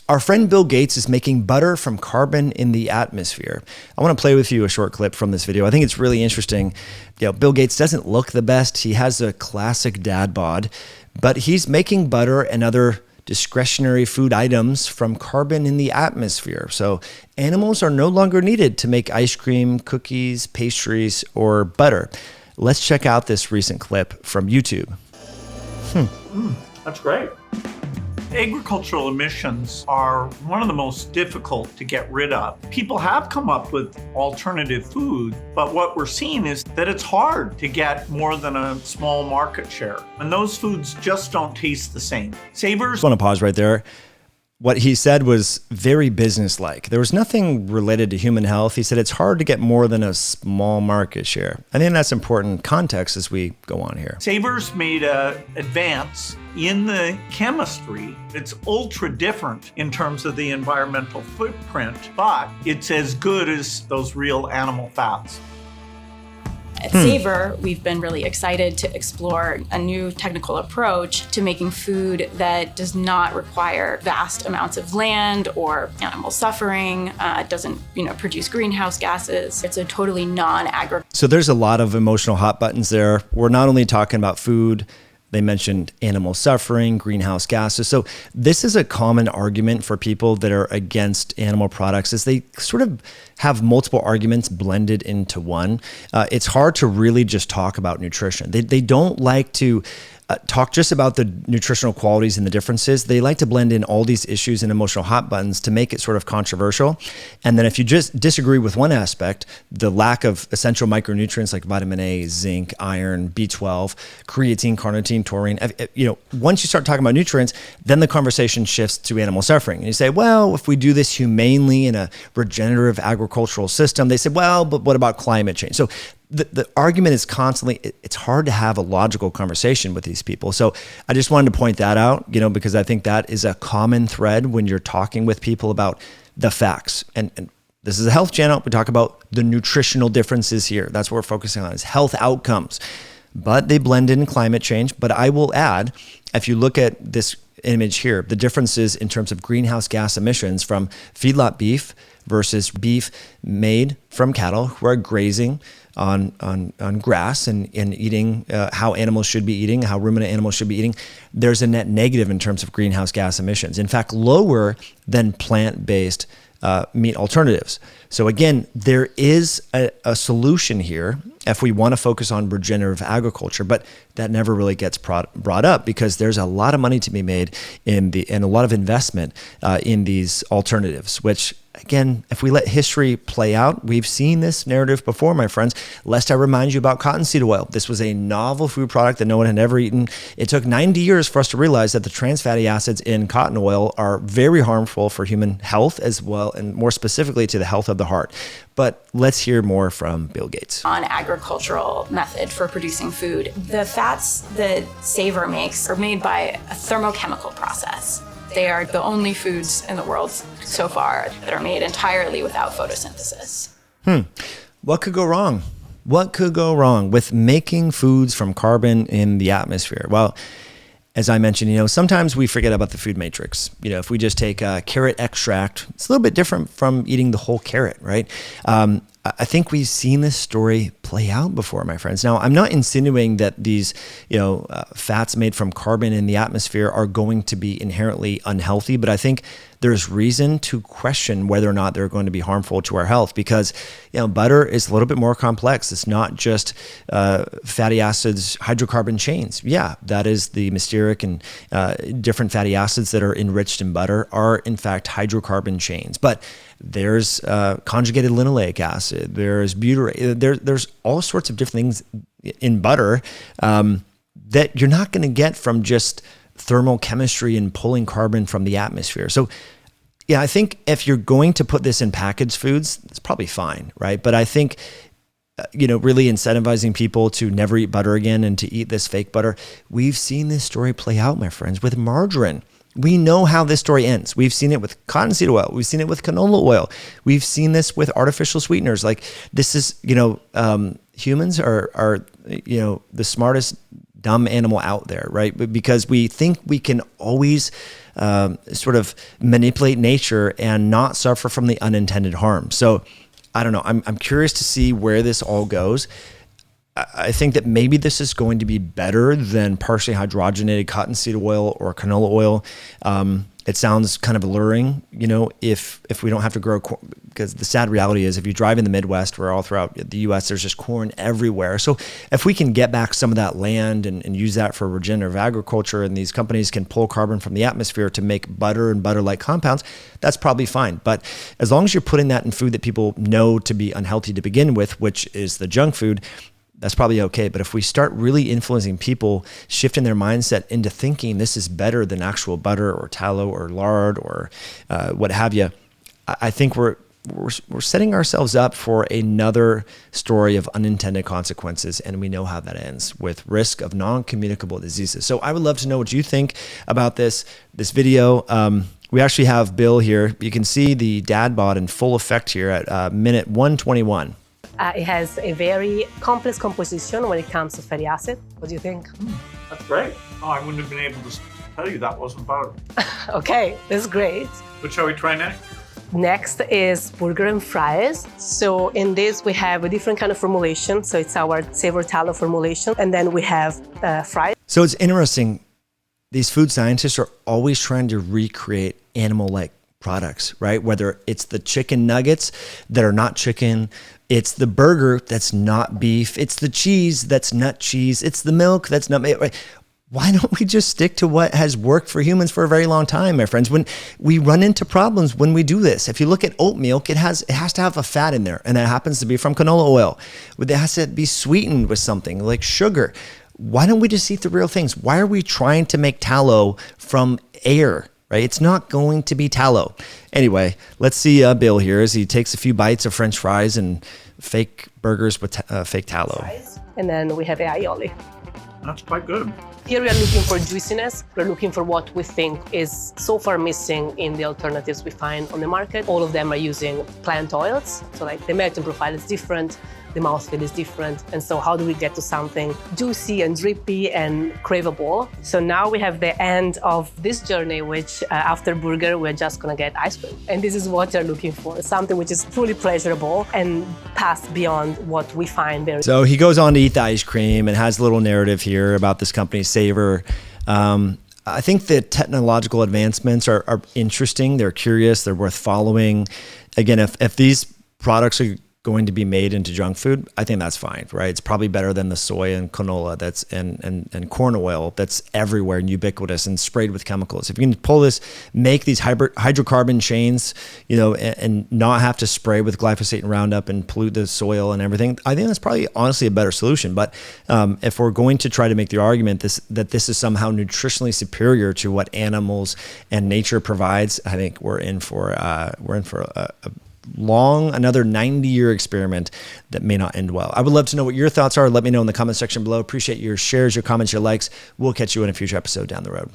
Our friend Bill Gates is making butter from carbon in the atmosphere. I want to play with you a short clip from this video. I think it's really interesting. Bill Gates doesn't look the best. He has a classic dad bod, but he's making butter and other discretionary food items from carbon in the atmosphere. So animals are no longer needed to make ice cream, cookies, pastries, or butter. Let's check out this recent clip from YouTube. That's great. Agricultural emissions are one of the most difficult to get rid of. People have come up with alternative food, but what we're seeing is that it's hard to get more than a small market share. And those foods just don't taste the same. Savers. I want to pause right there. What he said was very businesslike. There was nothing related to human health. He said it's hard to get more than a small market share. I think that's important context as we go on here. Savers made an advance in the chemistry. It's ultra different in terms of the environmental footprint, but it's as good as those real animal fats. At Savor, we've been really excited to explore a new technical approach to making food that does not require vast amounts of land or animal suffering. It doesn't, produce greenhouse gases. It's a totally non-agricultural. So there's a lot of emotional hot buttons there. We're not only talking about food. They mentioned animal suffering, greenhouse gases. So this is a common argument for people that are against animal products, is they sort of have multiple arguments blended into one. It's hard to really just talk about nutrition. They don't like to talk just about the nutritional qualities and the differences. They like to blend in all these issues and emotional hot buttons to make it sort of controversial. And then if you just disagree with one aspect, the lack of essential micronutrients like vitamin A, zinc, iron, B12, creatine, carnitine, taurine, once you start talking about nutrients, then the conversation shifts to animal suffering. And you say, well, if we do this humanely in a regenerative agricultural system, they say, well, but what about climate change? So the argument is constantly, it's hard to have a logical conversation with these people. So I just wanted to point that out, because I think that is a common thread when you're talking with people about the facts. And this is a health channel. We talk about the nutritional differences here. That's what we're focusing on, is health outcomes. But they blend in climate change. But I will add, if you look at this image here, the differences in terms of greenhouse gas emissions from feedlot beef versus beef made from cattle who are grazing on grass and eating how animals should be eating, how ruminant animals should be eating, there's a net negative in terms of greenhouse gas emissions. In fact, lower than plant-based meat alternatives. So again, there is a solution here if we want to focus on regenerative agriculture, but that never really gets brought up because there's a lot of money to be made and a lot of investment in these alternatives, which again, if we let history play out, we've seen this narrative before, my friends. Lest I remind you about cottonseed oil. This was a novel food product that no one had ever eaten. It took 90 years for us to realize that the trans fatty acids in cotton oil are very harmful for human health as well, and more specifically to the health of the heart. But let's hear more from Bill Gates. On agricultural method for producing food, the fats that Savor makes are made by a thermochemical process. They are the only foods in the world so far that are made entirely without photosynthesis. What could go wrong? What could go wrong with making foods from carbon in the atmosphere? Well, as I mentioned, sometimes we forget about the food matrix. If we just take a carrot extract, it's a little bit different from eating the whole carrot, right? I think we've seen this story play out before, my friends. Now, I'm not insinuating that these, fats made from carbon in the atmosphere are going to be inherently unhealthy, but I think there's reason to question whether or not they're going to be harmful to our health because, butter is a little bit more complex. It's not just fatty acids, hydrocarbon chains. Yeah, that is the stearic and different fatty acids that are enriched in butter are in fact hydrocarbon chains. But there's conjugated linoleic acid, there's butyrate, there's all sorts of different things in butter that you're not going to get from just thermal chemistry and pulling carbon from the atmosphere. So yeah, I think if you're going to put this in packaged foods, it's probably fine, right? But I think, really incentivizing people to never eat butter again and to eat this fake butter, we've seen this story play out, my friends, with margarine. We know how this story ends. We've seen it with cottonseed oil. We've seen it with canola oil. We've seen this with artificial sweeteners. Like this is, humans are the smartest dumb animal out there, right? Because we think we can always sort of manipulate nature and not suffer from the unintended harm. So I don't know. I'm curious to see where this all goes. I think that maybe this is going to be better than partially hydrogenated cottonseed oil or canola oil. It sounds kind of alluring, if we don't have to grow corn, because the sad reality is if you drive in the Midwest, where all throughout the US, there's just corn everywhere. So if we can get back some of that land and use that for regenerative agriculture, and these companies can pull carbon from the atmosphere to make butter and butter-like compounds, that's probably fine. But as long as you're putting that in food that people know to be unhealthy to begin with, which is the junk food, that's probably okay. But if we start really influencing people, shifting their mindset into thinking this is better than actual butter or tallow or lard or what have you, I think we're setting ourselves up for another story of unintended consequences, and we know how that ends, with risk of non-communicable diseases. So I would love to know what you think about this video. We actually have Bill here. You can see the dad bod in full effect here at minute 121. It has a very complex composition when it comes to fatty acid. What do you think? That's great. Oh, I wouldn't have been able to tell you that wasn't butter. Okay, that's great. What shall we try next? Next is burger and fries. So in this, we have a different kind of formulation. So it's our savor tallow formulation. And then we have fries. So it's interesting. These food scientists are always trying to recreate animal-like products, right? Whether it's the chicken nuggets that are not chicken, it's the burger that's not beef, it's the cheese that's not cheese, it's the milk that's not made. Right? Why don't we just stick to what has worked for humans for a very long time, my friends? When we run into problems when we do this, if you look at oat milk, it has to have a fat in there, and that happens to be from canola oil. It has to be sweetened with something like sugar. Why don't we just eat the real things? Why are we trying to make tallow from air? Right? It's not going to be tallow. Anyway, let's see Bill here as he takes a few bites of French fries and fake burgers with fake tallow. And then we have aioli. That's quite good. Here we are looking for juiciness. We're looking for what we think is so far missing in the alternatives we find on the market. All of them are using plant oils. So like the melting profile is different, the mouthfeel is different. And so how do we get to something juicy and drippy and craveable? So now we have the end of this journey, which after burger, we're just gonna get ice cream. And this is what they're looking for, something which is truly pleasurable and past beyond what we find very. So he goes on to eat the ice cream and has a little narrative here about this company, Savor. I think the technological advancements are interesting. They're curious. They're worth following. Again, if these products are going to be made into junk food, I think that's fine, right? It's probably better than the soy and canola that's and corn oil that's everywhere and ubiquitous and sprayed with chemicals. If you can pull this, make these hydrocarbon chains, and not have to spray with glyphosate and Roundup and pollute the soil and everything, I think that's probably honestly a better solution. But if we're going to try to make the argument that this is somehow nutritionally superior to what animals and nature provides, I think we're in for another 90-year experiment that may not end well. I would love to know what your thoughts are. Let me know in the comment section below. Appreciate your shares, your comments, your likes. We'll catch you in a future episode down the road.